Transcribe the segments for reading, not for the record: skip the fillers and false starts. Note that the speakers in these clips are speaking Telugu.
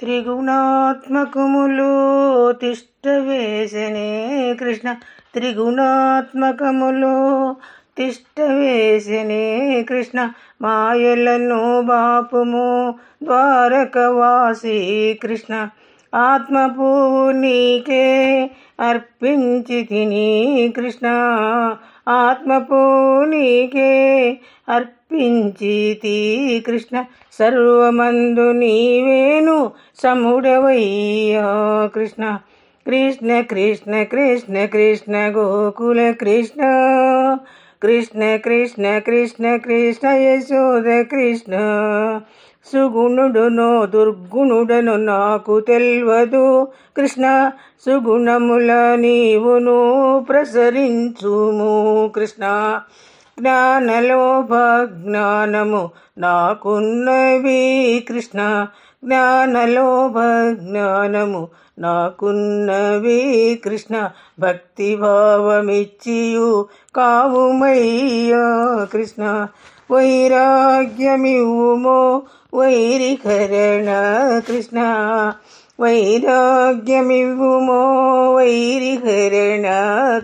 త్రిగుణాత్మకములు తిష్టవేసనే కృష్ణ. త్రిగుణాత్మకములు తిష్టవేసనే కృష్ణ. మాయలను బాపుము ద్వారకవాసి కృష్ణ. ఆత్మ పువ్వు నీకే అర్పించి తిని కృష్ణ. ఆత్మ పువ్వు నీకే అర్పించితి కృష్ణ. సర్వమందు నీవేను సముడవయ్యా కృష్ణ. కృష్ణ కృష్ణ కృష్ణ కృష్ణ గోకుల కృష్ణ. కృష్ణ కృష్ణ కృష్ణ కృష్ణ యశోద కృష్ణ. సుగుణుడునో దుర్గుణుడను నాకు తెల్వదు కృష్ణ. సుగుణముల నీవును ప్రసరించుము కృష్ణ. జ్ఞానలోభజ్ఞానము నాకున్నవి కృష్ణ. జ్ఞానలోభజ్ఞానము నాకున్నవి కృష్ణ. భక్తిభావమిచ్చియు కావుమయ్యా కృష్ణ. వైరాగ్యమివ్వుమో వైరికరణ కృష్ణ. వైరాగ్యమివ్వుమో వైరికరణ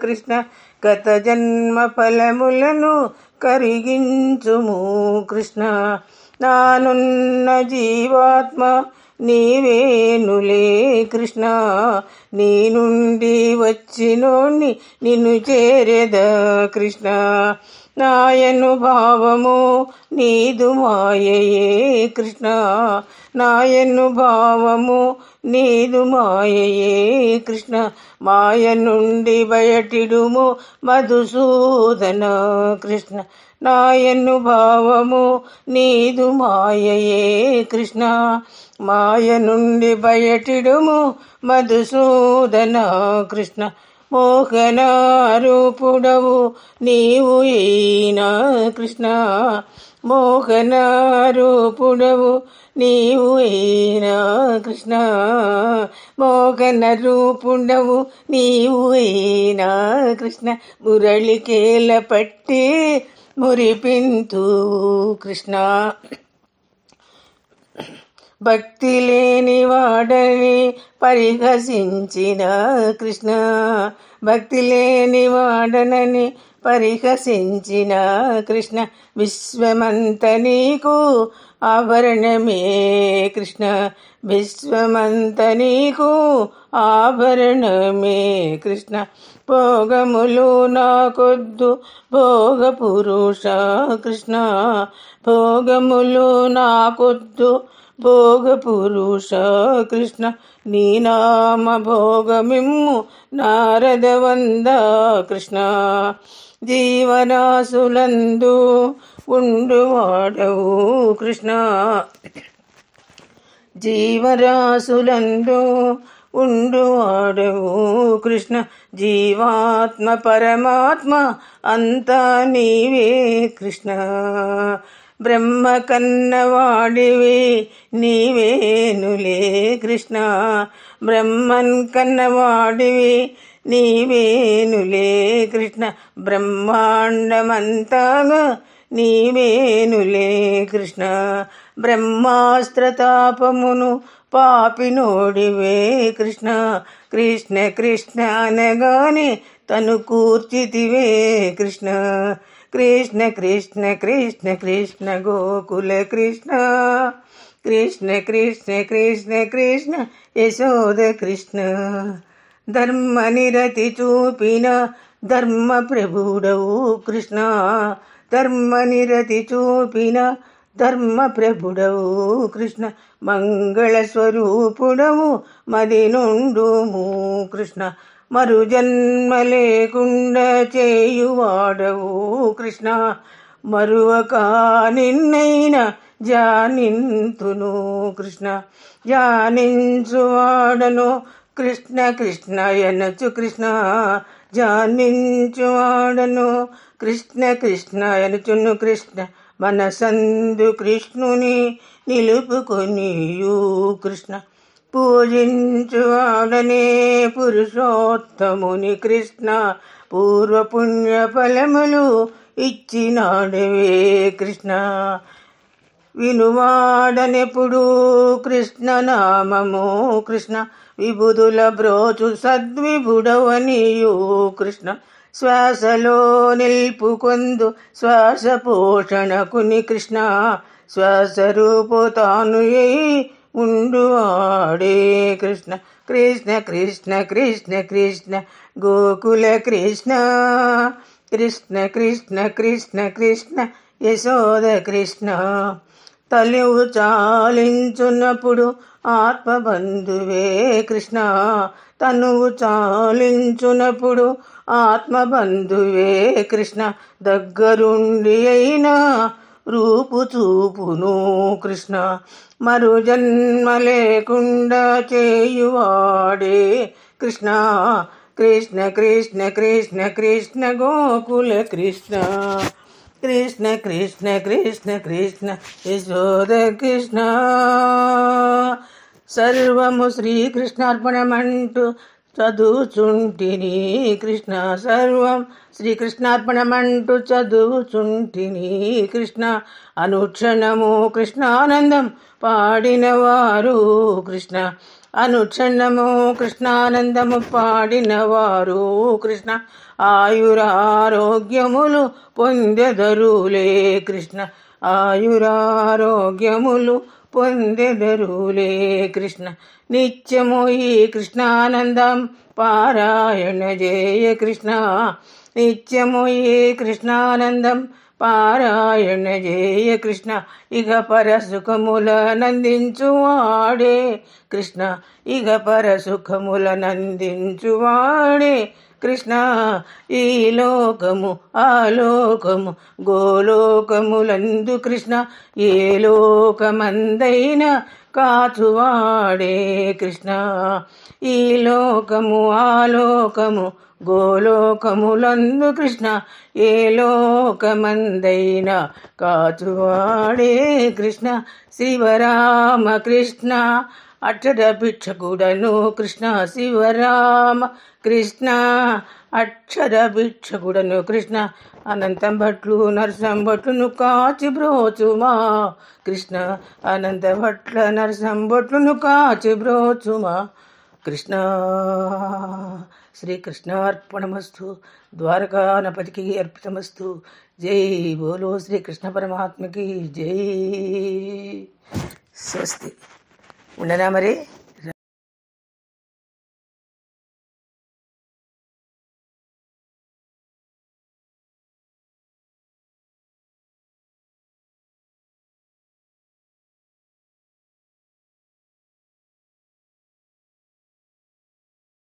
కృష్ణ. గత జన్మ ఫలములను కరిగించుము కృష్ణ. నానున్న జీవాత్మ నీవేనులే కృష్ణ. నీ నుండి వచ్చినోణ్ణి నిన్ను చేరెదా కృష్ణ. నాయను భావము నీదు మాయయే కృష్ణ. నాయను భావము నీదు మాయయే కృష్ణ. మాయ నుండి బయటిడుము మధుసూదన కృష్ణ. నాయను భావము నీదు మాయయే కృష్ణ. మాయ నుండి బయటిడుము మధుసూదన కృష్ణ. మోహనారూపుడవు నీవు ఈనా కృష్ణ. మోహనారూపుడవు నీవు ఈనా కృష్ణ. మోహన రూపుడవు నీవు ఈనా కృష్ణ. మురళికేల పట్టి మురిపింతు కృష్ణ. భక్తి లేని వాడని పరిహసించిన కృష్ణ. భక్తి లేని వాడనని పరిహసించిన కృష్ణ. విశ్వమంత నీకు ఆభరణమే కృష్ణ. విశ్వమంత నీకు ఆభరణమే కృష్ణ. భోగములు నాకొద్దు భోగ పురుష కృష్ణ. భోగములు నాకొద్దు భోగ పురుష కృష్ణ. నీ నామ భోగమిమ్ము నారద వంద కృష్ణ. జీవరాశులందు ఉండువాడవు కృష్ణ. జీవరాశులందు ఉండువాడవు కృష్ణ. జీవాత్మ పరమాత్మ అంతా నీవే కృష్ణ. బ్రహ్మ కన్నవాడివి నీవేనులే కృష్ణ. బ్రహ్మన్ కన్నవాడివి నీవేనులే కృష్ణ. బ్రహ్మాండమంతాగా నీవేనులే కృష్ణ. బ్రహ్మాస్త్రతాపమును పాపినోడివే కృష్ణ. కృష్ణ కృష్ణ అనగానే తను కూర్చితివే కృష్ణ. కృష్ణ కృష్ణ కృష్ణ కృష్ణ గోకుల కృష్ణ. కృష్ణ కృష్ణ కృష్ణ కృష్ణ యశోద కృష్ణ. ధర్మ నిరతి చూపిన ధర్మ ప్రభుడవు కృష్ణ. ధర్మ నిరతి చూపిన ధర్మ ప్రభుడవు కృష్ణ. మంగళ స్వరూపుడవు మది నుండుము కృష్ణ. మరు జన్మ లేకుండా చేయువాడవు కృష్ణ. మరువక నిన్నైనా జానింతును కృష్ణ. జానించువాడను కృష్ణ కృష్ణ ఎనచు కృష్ణ. జానించువాడను కృష్ణ కృష్ణ ఎనుచును కృష్ణ. మనసందు కృష్ణుని నిలుపుకొనియు కృష్ణ. పూజించువాడనే పురుషోత్తముని కృష్ణ. పూర్వపుణ్య ఫలములు ఇచ్చినాడవే కృష్ణ. వినువాడనెప్పుడు కృష్ణ నామము కృష్ణ విబుధుల బ్రోచు సద్విభుడవనియు కృష్ణ శ్వాసలో నిల్పుకొందు శ్వాస పోషణకుని కృష్ణ శ్వాస రూపు తాను ఉండువాడే కృష్ణ కృష్ణ కృష్ణ కృష్ణ కృష్ణ గోకుల కృష్ణ కృష్ణ కృష్ణ కృష్ణ కృష్ణ యశోద కృష్ణ తలువు చాలించున్నప్పుడు ఆత్మబంధువే కృష్ణ తనువు చాలించునప్పుడు ఆత్మబంధువే కృష్ణ దగ్గరుండి అయినా రూపు చూపును కృష్ణ మరు జన్మ లేకుండా చేయువాడే కృష్ణ కృష్ణ కృష్ణ కృష్ణ కృష్ణ గోకుల కృష్ణ కృష్ణ కృష్ణ కృష్ణ కృష్ణ యశోద కృష్ణ సర్వము శ్రీకృష్ణార్పణమంటూ చదువుచుంటిని కృష్ణ సర్వం శ్రీకృష్ణార్పణమంటూ చదువుచుంటిని కృష్ణ అనుక్షణము కృష్ణానందం పాడినవారు కృష్ణ అనుక్షణము కృష్ణానందము పాడినవారు కృష్ణ ఆయురారోగ్యములు పొందెదరులే కృష్ణ ఆయురారోగ్యములు పొందెదరులే కృష్ణ నిత్యము ఈ కృష్ణానందం పారాయణ జయ కృష్ణ నిత్యము ఈ కృష్ణానందం పారాయణ జయ కృష్ణ ఇక పరసుఖముల నందించువాడే కృష్ణ ఇక పరసుఖముల నందించువాడే కృష్ణ ఈ లోకము ఆలోకము గోలోకములందు కృష్ణ ఏ లోకమందైన కాచువాడే కృష్ణ ఈ లోకము ఆలోకము గోలోకములందు కృష్ణ ఏ లోకమందైన కాచువాడే కృష్ణ శివరామ కృష్ణ అక్షర భిక్షకుడను కృష్ణ శివరామ కృష్ణ అక్షర భిక్షకుడను కృష్ణ అనంతం భట్లు నరసం భట్లును కాచి బ్రోచుమా కృష్ణ అనంత భట్ల నరసం భట్లును కాచి బ్రోచుమా కృష్ణ శ్రీకృష్ణార్పణమస్తు ద్వారకానపతికి అర్పితమస్తు జై బోలో శ్రీకృష్ణ పరమాత్మకి జై స్వస్తి ఉండనా మరి.